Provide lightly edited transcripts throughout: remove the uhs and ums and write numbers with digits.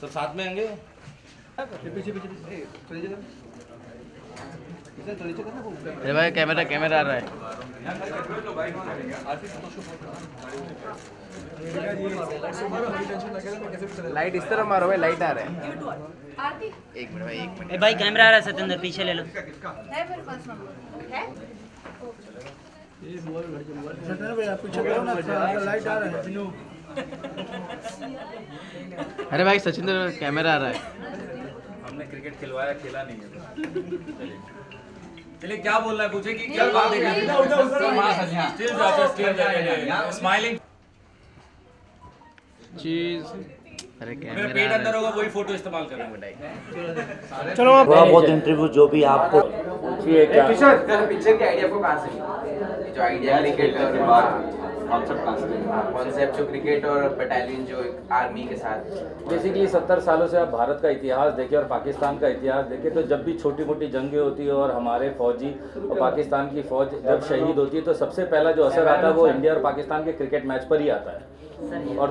सब साथ में आएंगे। अरे भाई कैमरा आ रहा है। लाइट इस तरफ मारो भाई, लाइट आ रहा है। एक मिनट भाई, एक मिनट भाई कैमरा आ रहा है सतेंद्र, पीछे ले लो। है मेरे पास नंबर है। सतेंद्र भाई आप पीछे करो ना, लाइट आ रहा है। अरे भाई सचिंद्र कैमरा आ रहा है। हमने क्रिकेट खिलवाया, खेला नहीं है। चलिए क्या बोल रहा है पूछे कि क्या बात है। स्माइलिंग चीज। अरे मेरा पेट अंदर होगा वही फोटो इस्तेमाल करेंगे। चलो थोड़ा बहुत इंटरव्यू जो भी आपको पिक्चर के आइडिया को कहाँ से मिला? जो आइडिया क्रिकेट और कॉन्सेप्ट जो क्रिकेट और बटालियन जो एक आर्मी के साथ बेसिकली 70 सालों से आप भारत का इतिहास देखें और पाकिस्तान का इतिहास देखें तो जब भी छोटी मोटी जंगें होती है और हमारे फौजी और पाकिस्तान की फौज जब शहीद होती है तो सबसे पहला जो असर आता है वो इंडिया और पाकिस्तान के क्रिकेट मैच पर ही आता है। और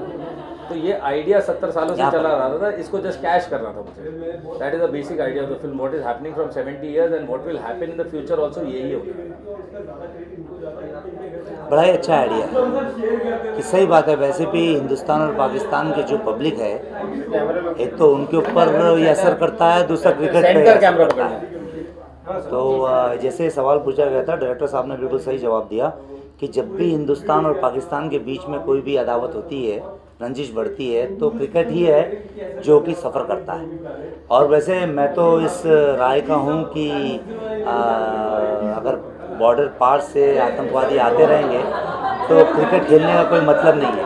तो ये आइडिया 70 सालों से चला रहा था, इसको जस्ट कैश करना था मुझे। That is the basic idea of the film, what is happening from 70 years and what will happen in the future also, यही होगा। बड़ा ही अच्छा आइडिया कि सही बात है। वैसे भी हिंदुस्तान और पाकिस्तान के जो पब्लिक है, एक तो उनके ऊपर ये असर करता है, दूसरा क्रिकेट पे। तो जैसे सवाल पूछा गया था, डायरेक्टर साहब ने बिल्कुल सही जवाब दिया कि जब भी हिंदुस्तान और पाकिस्तान के बीच में कोई भी अदावत होती है, रंजिश बढ़ती है, तो क्रिकेट ही है जो कि सफ़र करता है। और वैसे मैं तो इस राय का हूँ कि अगर बॉर्डर पार से आतंकवादी आते रहेंगे तो क्रिकेट खेलने का कोई मतलब नहीं है।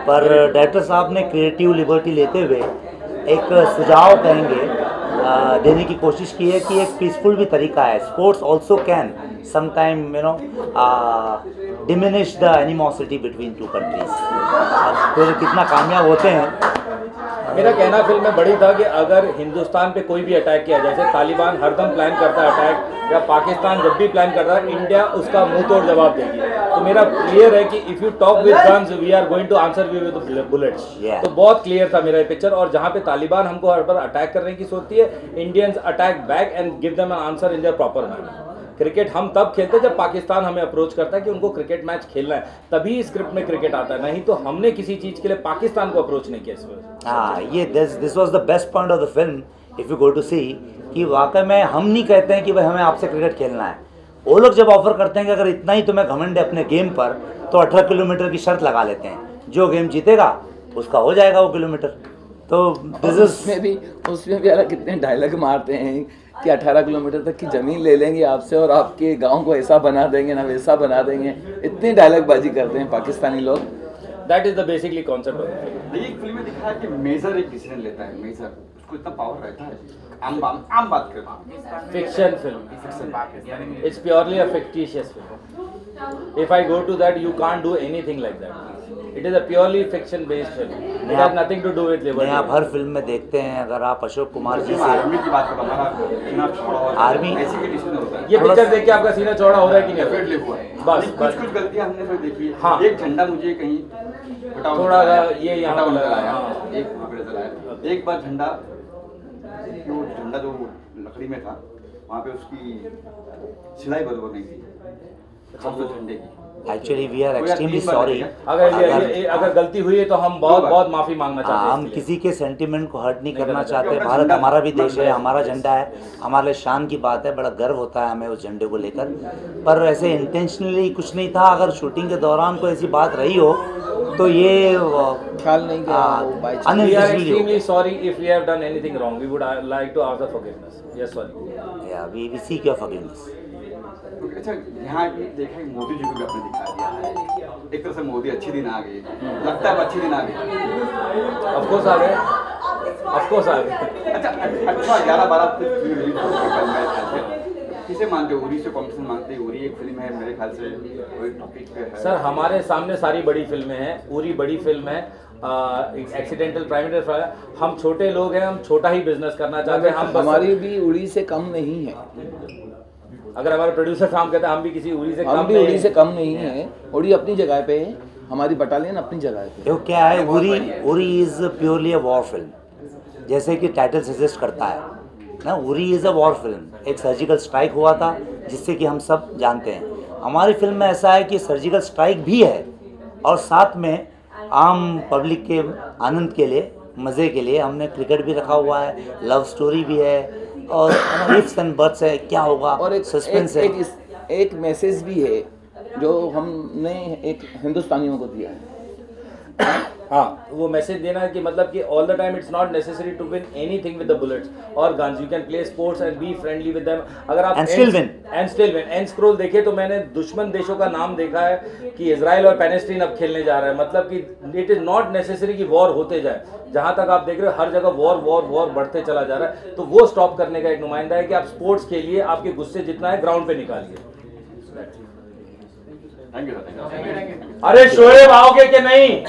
पर डायरेक्टर साहब ने क्रिएटिव लिबर्टी लेते हुए एक सुझाव कहेंगे देने की कोशिश की है कि एक पीसफुल भी तरीका है। Sports also can sometime diminish the animosity between two countries. फिर कितना कामयाब होते हैं। मेरा कहना फिल्म में बड़ी था कि अगर हिंदुस्तान पे कोई भी अटैक किया, जैसे तालिबान हरदम प्लान करता है अटैक, या पाकिस्तान जब भी प्लान करता है, इंडिया उसका मुंह तोड़ जवाब देगी। तो मेरा क्लियर है कि if you talk with guns we are going to answer you with bullets. तो बहुत क्लियर था मेरा पिक्चर। और जहाँ पे तालिबान हमको हर बार अटैक करने की सोचती है, Indians attack back and give them an answer in their proper manner. Cricket हम तब खेलते हैं जब पाकिस्तान हमें अप्रोच करता है कि उनको क्रिकेट मैच खेलना है, तभी स्क्रिप्ट में क्रिकेट आता है, नहीं तो हमने किसी चीज के लिए पाकिस्तान को अप्रोच नहीं किया इस वजह। हाँ, ये this was the best point of the film if you go to see कि वाकई में हम नहीं कहते हैं कि भाई हमें आपसे क्रिकेट खेलना है। वो लोग जब ऑफर करते हैं कि अगर इतना ही तुम्हें घमंड है अपने गेम पर, तो 18 किलोमीटर की शर्त लगा लेते हैं, जो गेम जीतेगा उसका हो जाएगा वो किलोमीटर। तो उसमें भी यार कितने डायलॉग मारते हैं कि 18 किलोमीटर तक की ज़मीन ले लेंगे आपसे और आपके गांव को ऐसा बना देंगे ना वैसा बना देंगे, इतनी डायलॉग बाजी करते हैं पाकिस्तानी लोग। That is the basically concept of एक फिल्म में दिखाया कि मेजर एक डिसीजन लेता है, मेजर उसको इतना पावर रहता है। आम बात करना fiction film, it's purely a fictitious film. If I go to that you can't do anything like that. It is a purely fiction based film, it has nothing to do with liberty. आप हर film में देखते हैं, अगर आप अशोक कुमार जी से army की बात करो, आर्मी ऐसे के डिसीजन होता है। ये पिक्चर देख के आपका सीना चौड़ा हो रहा है कि नहीं? डेफिनेटली हुआ है। बस कुछ गलतियां हमने फिर देखी। हाँ। एक झंडा मुझे कहीं थोड़ा ये यहाँ लगाया, एक जलाया। एक बार झंडा जो लकड़ी में था वहाँ पे उसकी सिलाई बराबर नहीं थी झंडे की। Actually we are extremely sorry. अगर गलती हुई है तो हम बहुत माफी मांगना चाहते हैं। हम किसी के सेंटिमेंट को हर्ट नहीं करना चाहते। भारत हमारा भी देश है, हमारा झंडा है, हमारे लिए शान की बात है, बड़ा गर्व होता है हमें उस झंडे को लेकर। पर ऐसे इंटेंशनली कुछ नहीं था। अगर शूटिंग के दौरान कोई ऐसी बात रही हो तो ये ख्याल नहीं किया। We are extremely sorry if we have done anything wrong. We would like to ask for forgiveness. Yes, sorry. Yeah, we seek your forgiveness. अच्छा, यहाँ देखा है मोदी जी को भी आपने दिखा दिया है। एक तरह से मोदी अच्छे दिन आ गए, लगता है अच्छे दिन आ गए। Of course आ गए, of course आ गए। अच्छा 11-12 किसे मानते हो? उरी से कॉम्पिटिशन मानते हो? उरी एक फिल्म है मेरे ख्याल से, कोई टॉपिक पे है। सर हमारे सामने सारी बड़ी फिल्में हैं। उरी बड़ी फिल्म है, एक्सीडेंटल प्राइम मिनिस्टर। हम छोटे लोग हैं, हम छोटा ही बिजनेस करना चाहते हैं। हम हमारी भी उरी से कम नहीं है। अगर हमारे प्रोड्यूसर काम कहते हैं हम भी किसी उरी से कम नहीं है। उरी अपनी जगह पे है, हमारी बटालियन अपनी जगह पे। क्या है, Uri is purely a war film. जैसे कि टाइटल सजेस्ट करता है ना, Uri is a war film. एक सर्जिकल स्ट्राइक हुआ था जिससे कि हम सब जानते हैं। हमारी फिल्म में ऐसा है कि सर्जिकल स्ट्राइक भी है और साथ में आम पब्लिक के आनंद के लिए, मज़े के लिए हमने क्रिकेट भी रखा हुआ है, लव स्टोरी भी है और इफ्स एंड बट्स है, क्या होगा और सस्पेंस है। एक मैसेज भी है जो हमने एक हिंदुस्तानियों को दिया है। हाँ, वो मैसेज देना है कि मतलब कि all the time it's not necessary to win anything with the bullets और guns. You can play sports and be friendly with them. अगर आप and still win and scroll देखे तो मैंने दुश्मन देशों का नाम देखा है कि इजराइल और पैलेस्टीन अब खेलने जा रहा है। मतलब कि इट इज नॉट नेसेसरी कि वॉर होते जाए। जहां तक आप देख रहे हो हर जगह वॉर वॉर वॉर बढ़ते चला जा रहा है। तो वो स्टॉप करने का एक नुमाइंदा है कि आप स्पोर्ट्स खेलिए, आपके गुस्से जितना है ग्राउंड पे निकालिए। अरे शोएब आओगे कि नहीं?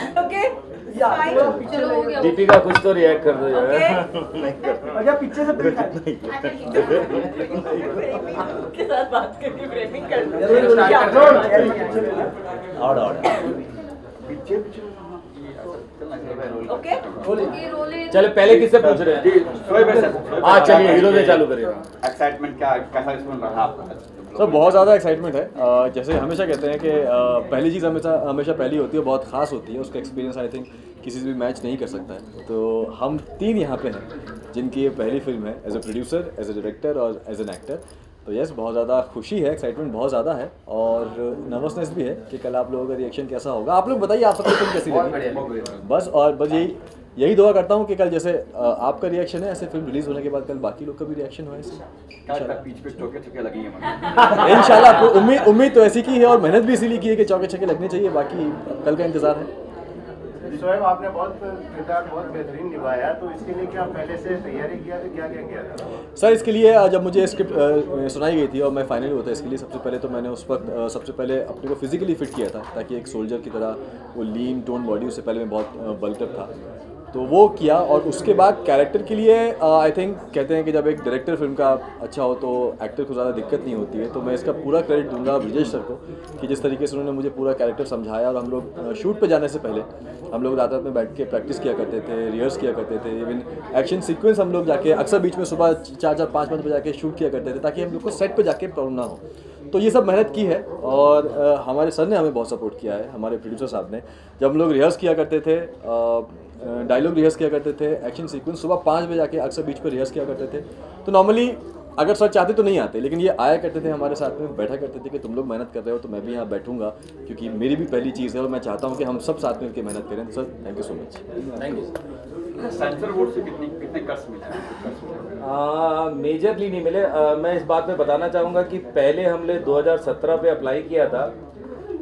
चलो हो गया। दीपिका कुछ तो रिएक्ट कर दो यार। अच्छा पीछे से के साथ बात करके फ्रेमिंग कर ओके। चलो पहले किससे पूछ रहे हैं? हाँ चलिए हीरो से चालू करिए। एक्साइटमेंट क्या, कैसा रिस्पॉन्स रहा आपका? सर बहुत ज़्यादा एक्साइटमेंट है। जैसे हमेशा कहते हैं कि पहली चीज़ हमेशा पहली होती है, बहुत ख़ास होती है। उसका एक्सपीरियंस आई थिंक किसी से भी मैच नहीं कर सकता है। तो हम 3 यहाँ पे हैं जिनकी ये पहली फिल्म है as a producer, as a director और एज एन एक्टर। तो यस, बहुत ज़्यादा खुशी है, एक्साइटमेंट बहुत ज़्यादा है और नर्वसनेस भी है कि कल आप लोगों का रिएक्शन कैसा होगा। आप लोग बताइए आप सबकी फिल्म कैसी लगी बस। और बस यही दुआ करता हूँ कि कल जैसे आपका रिएक्शन है ऐसे फिल्म रिलीज होने के बाद कल बाकी लोग का भी रिएक्शन हो इंशाल्लाह। उम्मीद तो ऐसी की है और मेहनत भी इसीलिए की है कि चौके छक्के लगने चाहिए। बाकी कल का इंतजार है। शोएब आपने किरदार बहुत बेहतरीन निभाया, तो इसके लिए क्या पहले से तैयारी किया था, क्या क्या किया था? सर इसके लिए जब मुझे स्क्रिप्ट सुनाई गई थी और मैं फाइनल हुआ था इसके लिए, सबसे पहले तो मैंने उस वक्त सबसे पहले अपने को फिजिकली फिट किया था ताकि एक सोल्जर की तरह वो लीन टोन बॉडी, उससे पहले मैं बहुत बल्कअप था तो वो किया। और उसके बाद कैरेक्टर के लिए आई थिंक कहते हैं कि जब एक डायरेक्टर फिल्म का अच्छा हो तो एक्टर को ज़्यादा दिक्कत नहीं होती है। तो मैं इसका पूरा क्रेडिट दूंगा ब्रिजेश सर को कि जिस तरीके से उन्होंने मुझे पूरा कैरेक्टर समझाया। और हम लोग शूट पे जाने से पहले हम लोग रात में बैठ के प्रैक्टिस किया करते थे, रिहर्स किया करते थे। इवन एक्शन सीक्वेंस हम लोग जाके अक्सर बीच में सुबह 4-4, 5-5 बजे जाके शूट किया करते थे ताकि हम लोग को सेट पे जाके प्रॉब्लम ना हो। तो ये सब मेहनत की है और हमारे सर ने हमें बहुत सपोर्ट किया है, हमारे प्रोड्यूसर साहब ने। जब हम लोग रिहर्स किया करते थे, डायलॉग रिहर्स किया करते थे, एक्शन सीक्वेंस सुबह 5 बजे जाके अक्सर बीच पर रिहर्स किया करते थे। तो नॉर्मली अगर सर चाहते तो नहीं आते, लेकिन ये आया करते थे हमारे साथ में, बैठा करते थे कि तुम लोग मेहनत कर रहे हो तो मैं भी यहाँ बैठूंगा क्योंकि मेरी भी पहली चीज़ है और मैं चाहता हूँ कि हम सब साथ में मिलकर मेहनत करें। Sir thank you so much. Thank you. Sensor board से कितने कट्स मिले? मेजरली नहीं मिले। मैं इस बात पे बताना चाहूँगा कि पहले हमने 2017 पे अप्लाई किया था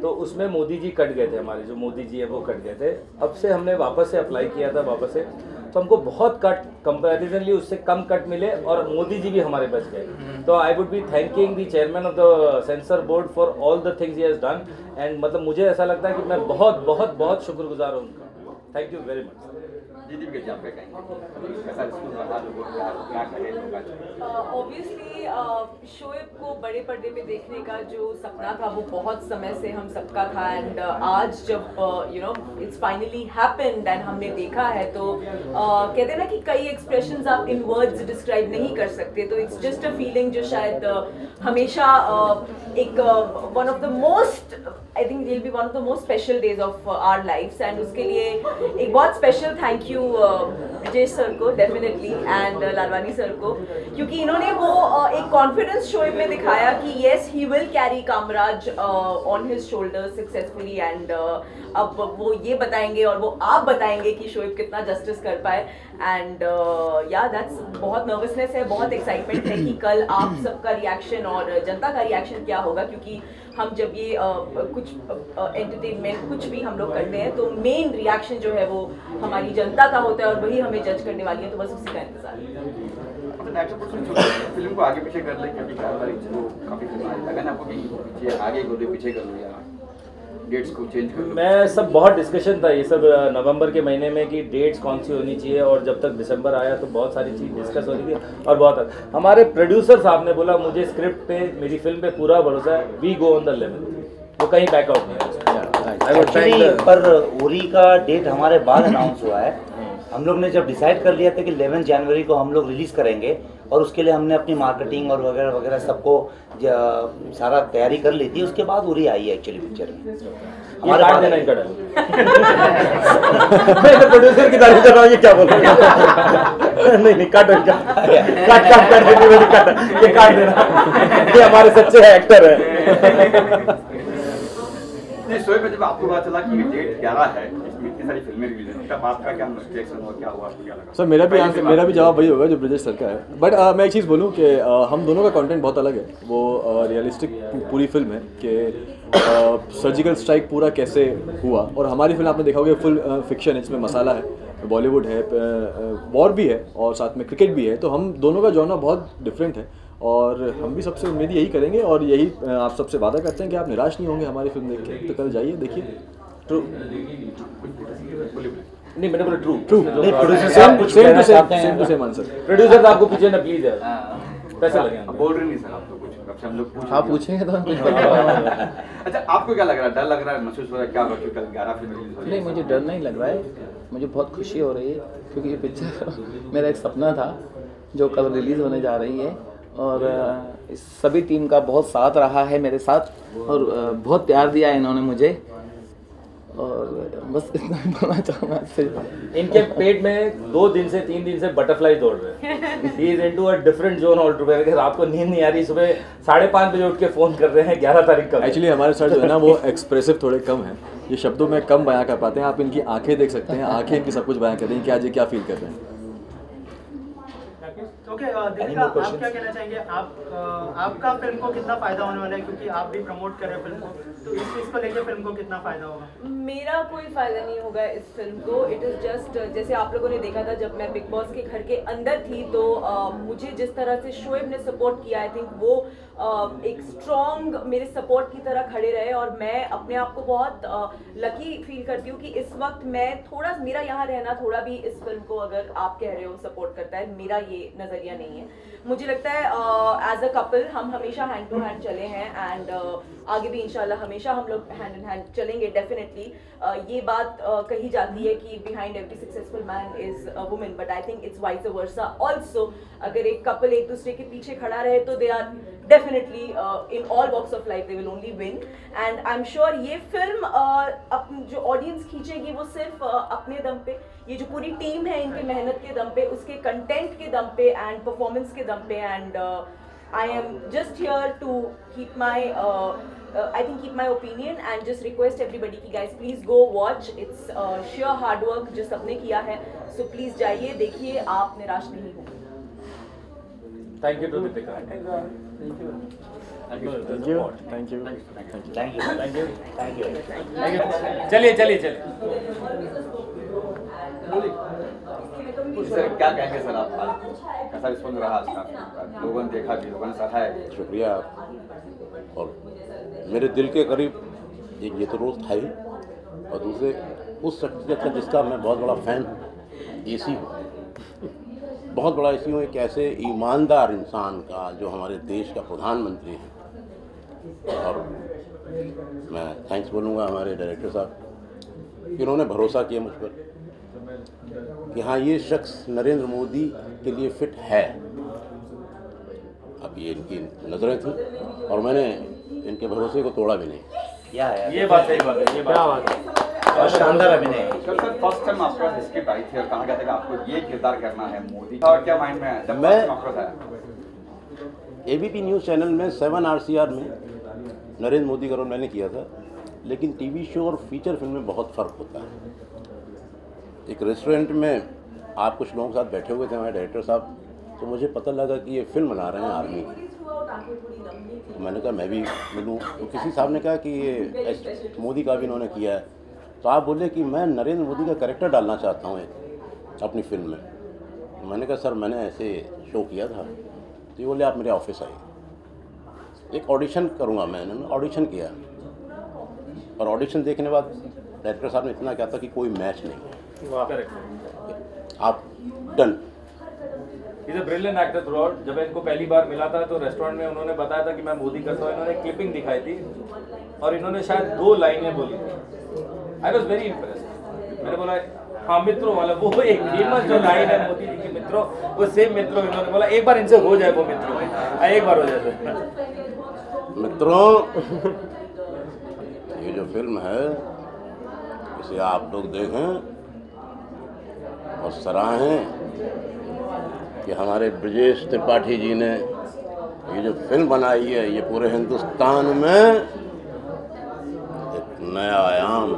तो उसमें मोदी जी कट गए थे, हमारे जो मोदी जी है वो कट गए थे। अब से हमने वापस से अप्लाई किया था वापस से, तो हमको बहुत कट कंपैरिजनली उससे कम कट मिले और मोदी जी भी हमारे बच गए। तो I would be thanking the chairman of the sensor board for all the things he has done. And मतलब मुझे ऐसा लगता है कि मैं बहुत बहुत बहुत शुक्रगुजार हूँ उनका। Thank you very much. Obviously Shoaib को बड़े पर्दे पे देखने का जो सपना था वो बहुत समय से हम सबका था। एंड आज जब you know it's finally happened and हमने देखा है तो कहते हैं ना कि कई एक्सप्रेशंस आप इन वर्ड्स डिस्क्राइब नहीं कर सकते। तो इट्स जस्ट अ फीलिंग जो शायद हमेशा एक one of the most, I think will be one of the most special days of our lifes. And उसके लिए एक बहुत special thank you Brijesh sir को डेफिनेटली एंड लालवानी सर को, क्योंकि इन्होंने वो एक कॉन्फिडेंस शोएब में दिखाया कि yes he will carry Kamraj on his shoulders successfully. And अब वो ये बताएंगे और वो आप बताएंगे कि शोएब कितना जस्टिस कर पाए। एंड या दैट्स बहुत नर्वसनेस है, बहुत एक्साइटमेंट है कि कल आप सबका रिएक्शन और जनता का रिएक्शन क्या होगा। क्योंकि हम जब ये कुछ एंटरटेनमेंट कुछ भी हम लोग करते हैं तो मेन रिएक्शन जो है वो हमारी जनता का होता है और वही हमें जज करने वाली है। तो बस उसी का इंतजार है। फिल्म को आगे पीछे कर ले क्योंकि काफी फिल्म लगा ना आपको कि पीछे आगे कर दो पीछे कर लो या डेट्स को चेंज कर लो। मैं सब बहुत डिस्कशन था ये सब नवंबर के महीने में कि डेट्स कौन सी होनी चाहिए और जब तक दिसंबर आया तो बहुत सारी चीज़ डिस्कस हो रही थी। और बहुत हमारे प्रोड्यूसर साहब ने बोला मुझे स्क्रिप्ट पे मेरी फिल्म पे पूरा भरोसा है, we go on the level, वो कहीं बैकआउट नहीं है। एक्चुअली पर उरी का डेट हमारे बाद अनाउंस हुआ है। हम लोग ने जब डिसाइड कर लिया था कि 11 जनवरी को हम लोग रिलीज़ करेंगे और उसके लिए हमने अपनी मार्केटिंग और वगैरह वगैरह सबको सारा तैयारी कर ली थी। उसके बाद उरी आई है एक्चुअली पिक्चर में। हमारे पास देना इनका डर। मैं तो प्रोड्यूसर की तारीफ कर रहा हूँ, ये क्या बोल रहा है? नहीं काट ये काट देना, ये हमारे सच्चे एक्टर है। नहीं शोएब में जब आपको पता चला कि डेट 11 है, इसमें इतनी सारी फिल्में रिलीज हैं, तब आपका क्या रिएक्शन हुआ, क्या हुआ, आपको क्या लगा? सर मेरा भी जवाब वही होगा जो ब्रिजेश सर का है। बट मैं एक चीज़ बोलूँ कि हम दोनों का कंटेंट बहुत अलग है। वो रियलिस्टिक पूरी फिल्म है कि सर्जिकल स्ट्राइक पूरा कैसे हुआ, और हमारी फिल्म आपने देखा होगा फुल फिक्शन है, इसमें मसाला है, बॉलीवुड है, वॉर भी है और साथ में क्रिकेट भी है। तो हम दोनों का जॉनर बहुत डिफरेंट है और हम भी सबसे उम्मीद यही करेंगे और यही आप सबसे वादा करते हैं कि आप निराश नहीं होंगे हमारी फिल्म देख के। तो कल जाइए देखिए। ट्रू नहीं मैंने बोला true same to same answer. Producer साहब को पीछे ना प्लीज यार, पैसे लगे। बोल रहे नहीं सर आप तो कुछ, अब हम लोग आप पूछेंगे तो हम कुछ अच्छा आपको क्या लग रहा है, डर लग रहा है, महसूस हो रहा है, क्या होगा कि कल 11 फिल्म रिलीज हो रही है? नहीं मुझे डर नहीं लग रहा है, मुझे बहुत खुशी हो रही है क्योंकि ये पिक्चर मेरा एक सपना था जो कल रिलीज़ होने जा रही है। और इस सभी टीम का बहुत साथ रहा है मेरे साथ और बहुत प्यार दिया है इन्होंने मुझे, और बस इतना ही बोलना चाहूँगा। इनके पेट में 2 दिन से 3 दिन से बटरफ्लाई दौड़ रहे हैं। He is into a different zone all together. रात को नींद नहीं आ रही, सुबह 5:30 बजे उठ के फ़ोन कर रहे हैं 11 तारीख का। एक्चुअली हमारे सर जो है ना वो एक्सप्रेसिव थोड़े कम हैं, ये शब्दों में कम बयां कर पाते हैं। आप इनकी आंखें देख सकते हैं, आंखें इनकी सब कुछ बयां कर रही हैं कि आज ये क्या फील कर रहे हैं। ओके दीपिका आप क्या कहना चाहेंगे, आपका फिल्म को कितना फायदा होने वाला है क्योंकि आप भी प्रमोट कर रहे हैं फिल्म को, तो इस चीज़ को लेकर फिल्म को कितना फायदा होगा? मेरा कोई फायदा नहीं होगा इस फिल्म को। इट इज़ जस्ट जैसे आप लोगों ने देखा था जब मैं बिग बॉस के घर के अंदर थी, तो मुझे जिस तरह से शोएब ने सपोर्ट किया, आई थिंक वो एक स्ट्रॉन्ग मेरे सपोर्ट की तरह खड़े रहे। और मैं अपने आप को बहुत लकी फील करती हूँ कि इस वक्त मैं थोड़ा मेरा यहाँ रहना थोड़ा भी इस फिल्म को, अगर आप कह रहे हो सपोर्ट करता है, मेरा ये नज़रिया नहीं है। मुझे लगता है एज अ कपल हम हमेशा हैंड टू हैंड चले हैं एंड आगे भी इंशाल्लाह हमेशा हम लोग हैंड इन हैंड चलेंगे डेफिनेटली। ये बात कही जाती है कि behind every successful man is a woman, but I think it's vice versa also. अगर एक कपल एक दूसरे के पीछे खड़ा रहे तो they are definitely in all walks of life they will only win. And I am sure ये फिल्म जो ऑडियंस खींचेगी वो सिर्फ अपने दम पे, ये जो पूरी टीम है इनके मेहनत के दम पे, उसके कंटेंट के दम पे एंड परफॉर्मेंस के दम पे। And I am just here to keep my keep my opinion and just request everybody कि guys please go watch, it's sheer hard work जो सबने किया है, so please जाइए देखिए, आप निराश नहीं होंगे। Thank you to Deepika. Thank you. चलिए सर क्या कहेंगे सर, आप कैसा रिस्पॉन्स रहा आज का? लोगों ने देखा भी, लोगों ने सराहा है। शुक्रिया। और मेरे दिल के करीब एक ये तो रोज़ था ही, और दूसरे उस शख्सियत का जिसका मैं बहुत बड़ा फ़ैन हूँ, एसी हूँ, बहुत बड़ा एसी हूँ, एक ऐसे ईमानदार इंसान का जो हमारे देश का प्रधानमंत्री है। और मैं थैंक्स बोलूँगा हमारे डायरेक्टर साहब, इन्होंने भरोसा किया मुझ पर कि हाँ ये शख्स नरेंद्र मोदी के लिए फिट है। अब ये इनकी नज़रें थी और मैंने इनके भरोसे को तोड़ा भी नहीं। क्या है ये बात, सही बात है, ये बात है। और शानदार अभिनय। सर फर्स्ट टाइम आपके पास स्क्रिप्ट आई थी और कहा गया था कि आपको ये किरदार करना है मोदी, और क्या माइंड में है जब मैं आपके पास आया? ABP न्यूज़ चैनल में 7 RCR में नरेंद्र मोदी का रोल मैंने किया था, लेकिन टीवी शो और फीचर फिल्म में बहुत फ़र्क होता है। एक रेस्टोरेंट में आप कुछ लोगों के साथ बैठे हुए थे, हमारे डायरेक्टर साहब, तो मुझे पता लगा कि ये फिल्म बना रहे हैं आर्मी की। तो मैंने कहा मैं भी मिलूँ, तो किसी साहब ने कहा कि ये मोदी का भी इन्होंने किया है, तो आप बोले कि मैं नरेंद्र मोदी का कैरेक्टर डालना चाहता हूँ एक अपनी फिल्म में। तो मैंने कहा सर मैंने ऐसे शो किया था। तो ये बोले आप मेरे ऑफिस आइए, एक ऑडिशन करूँगा। मैंने ऑडिशन किया और ऑडिशन देखने बाद डायरेक्टर साहब ने इतना कहा था कि कोई मैच नहीं है, आप done. Is a brilliant actor through out. जब इनको पहली बार मिला था तो रेस्टोरेंट में उन्होंने बताया था कि मैं मोदी करता हूँ, इन्होंने क्लिपिंग दिखाई थी और इन्होंने शायद 2 लाइनें बोली थी आई वॉज वेरी इम्प्रेस्ड। मैंने बोला हाँ मित्रों वाला वो एक फेमस जो लाइन है मोदी जी की मित्रों, वो सेम मित्रों इन्होंने बोला एक बार इनसे हो जाए वो मित्रों, एक बार हो जाए। मित्रों ये जो फिल्म है इसे आप लोग देखें और सराहें कि हमारे ब्रजेश त्रिपाठी जी ने ये जो फिल्म बनाई है ये पूरे हिंदुस्तान में एक नया आयाम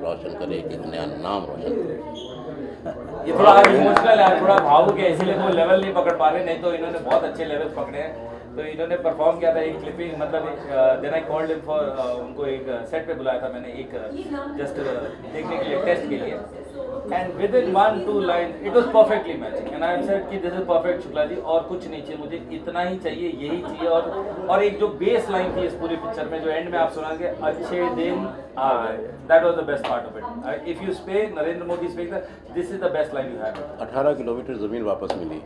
रोशन करे, एक नया नाम रोशन करे। ये थोड़ा इमोशनल है, थोड़ा भावुक है, इसलिए वो लेवल नहीं पकड़ पा रहे, नहीं तो इन्होंने बहुत अच्छे लेवल पकड़े हैं। तो इन्होंने परफॉर्म किया था एक क्लिपिंग, मतलब then I called him for, उनको एक सेट पे बुलाया था मैंने एक जस्ट देखने के लिए, टेस्ट के लिए, and with in 1-2 line it was perfectly matching and I M said कि this is perfect Shukla ji, और कुछ नहीं चाहिए मुझे, इतना ही चाहिए, यही चाहिए। और एक जो बेस लाइन थी इस पूरी पिक्चर में जो एंड में आप सुना के अच्छे दिन आ गए, that was the best part of it. If you say Narendra Modi speak this is the best line you have. 18 kilometre जमीन वापस मिली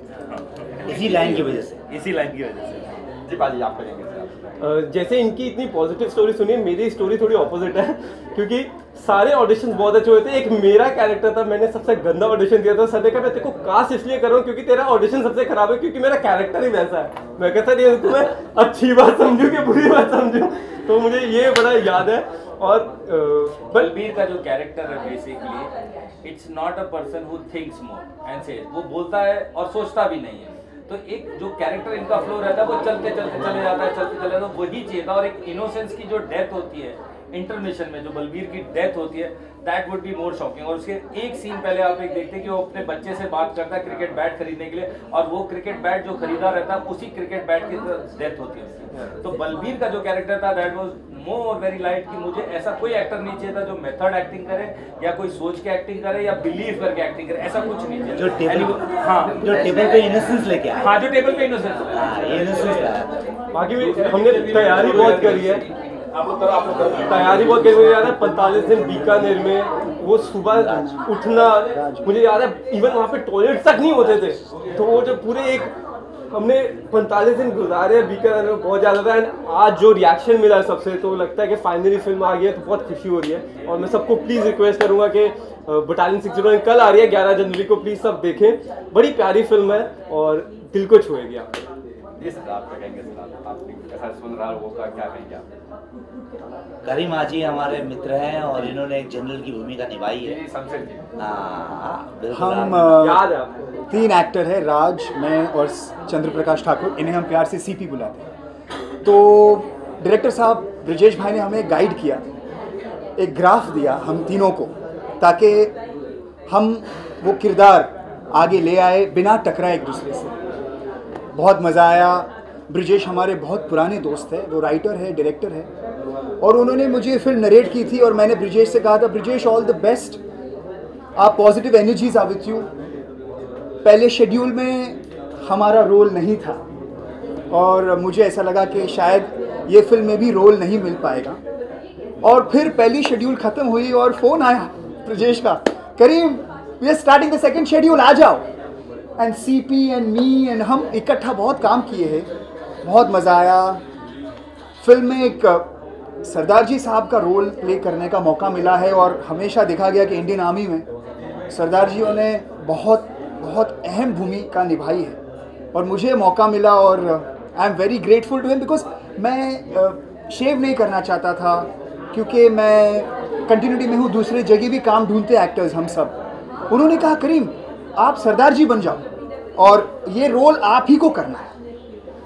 इसी लाइन की वजह से, इसी लाइन की वजह से। जी बाजी आप करेंगे। जैसे इनकी इतनी पॉजिटिव स्टोरी सुनी, मेरी स्टोरी थोड़ी ऑपोजिट है, क्योंकि सारे ऑडिशंस बहुत अच्छे हुए थे। एक मेरा कैरेक्टर था, मैंने सबसे गंदा ऑडिशन दिया था। सर ने कहा मैं तेरे को कास्ट इसलिए कर रहा हूँ क्योंकि तेरा ऑडिशन सबसे खराब है, क्योंकि मेरा कैरेक्टर ही वैसा है। मैं कहता नहीं तुम्हें अच्छी बात समझूं कि बुरी बात समझूं, तो मुझे ये बड़ा याद है। और बलबीर का जो कैरेक्टर है basically it's not a person who thinks more and says, वो बोलता है और सोचता भी नहीं है। तो एक जो कैरेक्टर इनका फ्लो रहता है वो चलते चलते चले जाता है, चलते चले जाता है, वही चाहिए था। और एक इनोसेंस की जो डेथ होती है इंटरमिशन में, जो बलबीर की डेथ होती है, that would be more shocking. और उसके एक सीन पहले आप एक देखते हैं कि वो अपने बच्चे से बात करता है क्रिकेट बैट खरीदने के लिए, और वो क्रिकेट बैट जो खरीदा रहता है उसी क्रिकेट बैट की डेथ होती है उसकी। तो बलबीर का जो कैरेक्टर था that was more very light, कि मुझे ऐसा कोई एक्टर नहीं चाहिए था जो मेथड एक्टिंग करे या कोई सोच के एक्टिंग करे या बिलीव करके एक्टिंग करे, ऐसा कुछ नहीं चाहिए। जो टेबल पे इनोसेंस लेके आया। हाँ, जो टेबल पे इनोसेंस। बाकी हमने तैयारी बहुत करी है, तैयारी बहुत करी। मुझे याद है 45 दिन बीकानेर में, वो सुबह उठना, मुझे याद है इवन वहाँ पे टॉयलेट तक नहीं होते थे। तो वो जो पूरे एक हमने 45 दिन गुजारे बीकानेर में, बहुत ज़्यादा था। एंड आज जो रिएक्शन मिला है सबसे, तो लगता है कि फाइनली फिल्म आ गई है, तो बहुत खुशी हो रही है। और मैं सबको प्लीज़ रिक्वेस्ट करूँगा कि बटालियन 609 कल आ रही है 11 जनवरी को, प्लीज़ सब देखें। बड़ी प्यारी फिल्म है और दिल को छुएगी आप। करीम आजी हमारे मित्र हैं और इन्होंने एक जनरल की भूमिका निभाई है। हम याद है 3 एक्टर हैं, राज, मैं और चंद्र प्रकाश ठाकुर, इन्हें हम प्यार से सीपी बुलाते हैं। तो डायरेक्टर साहब ब्रजेश भाई ने हमें गाइड किया, एक ग्राफ दिया हम तीनों को, ताकि हम वो किरदार आगे ले आए बिना टकराए एक दूसरे से। बहुत मज़ा आया। ब्रजेश हमारे बहुत पुराने दोस्त हैं, वो राइटर है, डायरेक्टर है, और उन्होंने मुझे फिल्म नरेट की थी और मैंने ब्रजेश से कहा था, ब्रजेश ऑल द बेस्ट, आप positive energies are with you. पहले शेड्यूल में हमारा रोल नहीं था और मुझे ऐसा लगा कि शायद ये फिल्म में भी रोल नहीं मिल पाएगा। और फिर पहली शेड्यूल ख़त्म हुई और फ़ोन आया ब्रजेश का, Karim we are starting the second schedule, आ जाओ। And CP and me and हम इकट्ठा बहुत काम किए हैं, बहुत मज़ा आया। फिल्म में एक सरदार जी साहब का रोल प्ले करने का मौका मिला है और हमेशा देखा गया कि इंडियन आर्मी में सरदार जियों ने बहुत बहुत अहम भूमिका निभाई है और मुझे मौका मिला और I am very grateful to him, because मैं शेव नहीं करना चाहता था क्योंकि मैं कंटिन्यूटी में हूँ, दूसरे जगह भी काम ढूंढते एक्टर्स हम सब। उन्होंने कहा करीम आप सरदार जी बन जाओ और ये रोल आप ही को करना है।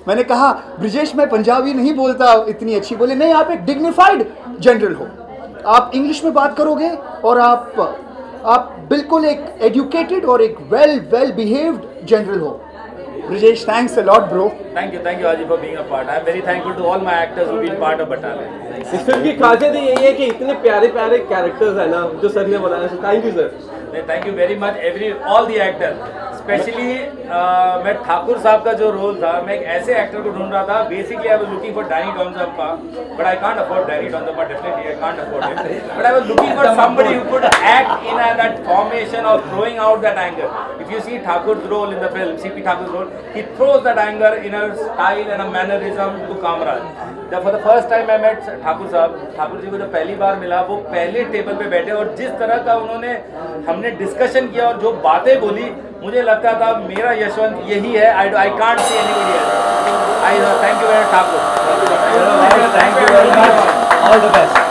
मैंने कहा ब्रजेश मैं पंजाबी नहीं बोलता इतनी अच्छी, बोले नहीं आप एक डिग्निफाइड जनरल हो, आप इंग्लिश में बात करोगे और आप बिल्कुल एक एजुकेटेड और एक वेल बिहेव्ड जनरल हो। Brijesh, thanks a lot, bro. Thank you, Aji, for being a part. I'm very thankful to all my actors who've been part of Battalion. इस फिल्म की खासियत यही है कि इतने प्यारे प्यारे कैरेक्टर्स हैं ना जो सर ने बनाया। Thank you sir. Thank you very much all the actors. Specially मैं ठाकुर साहब का जो रोल था, मैं एक ऐसे एक्टर को ढूंढ रहा था। Basically I was looking for Danny Denzongpa, but I can't afford Danny Denzongpa, definitely I can't afford him, but I was looking for somebody who could act in that formation of throwing out that anger. if you see Thakur's role in the film, CP Thakur's role, he throws that anger in a style and a mannerism to Kamraj. For the first time I met Thakur साहब, ठाकुर जी को जब पहली बार मिला, वो पहले table पे बैठे और जिस तरह का उन्होंने हमने डिस्कशन किया और जो बातें बोली, मुझे लगता था मेरा यशवंत यही है. I can't see anybody else. I thank you very much Thakur. Thank you very much. All the best.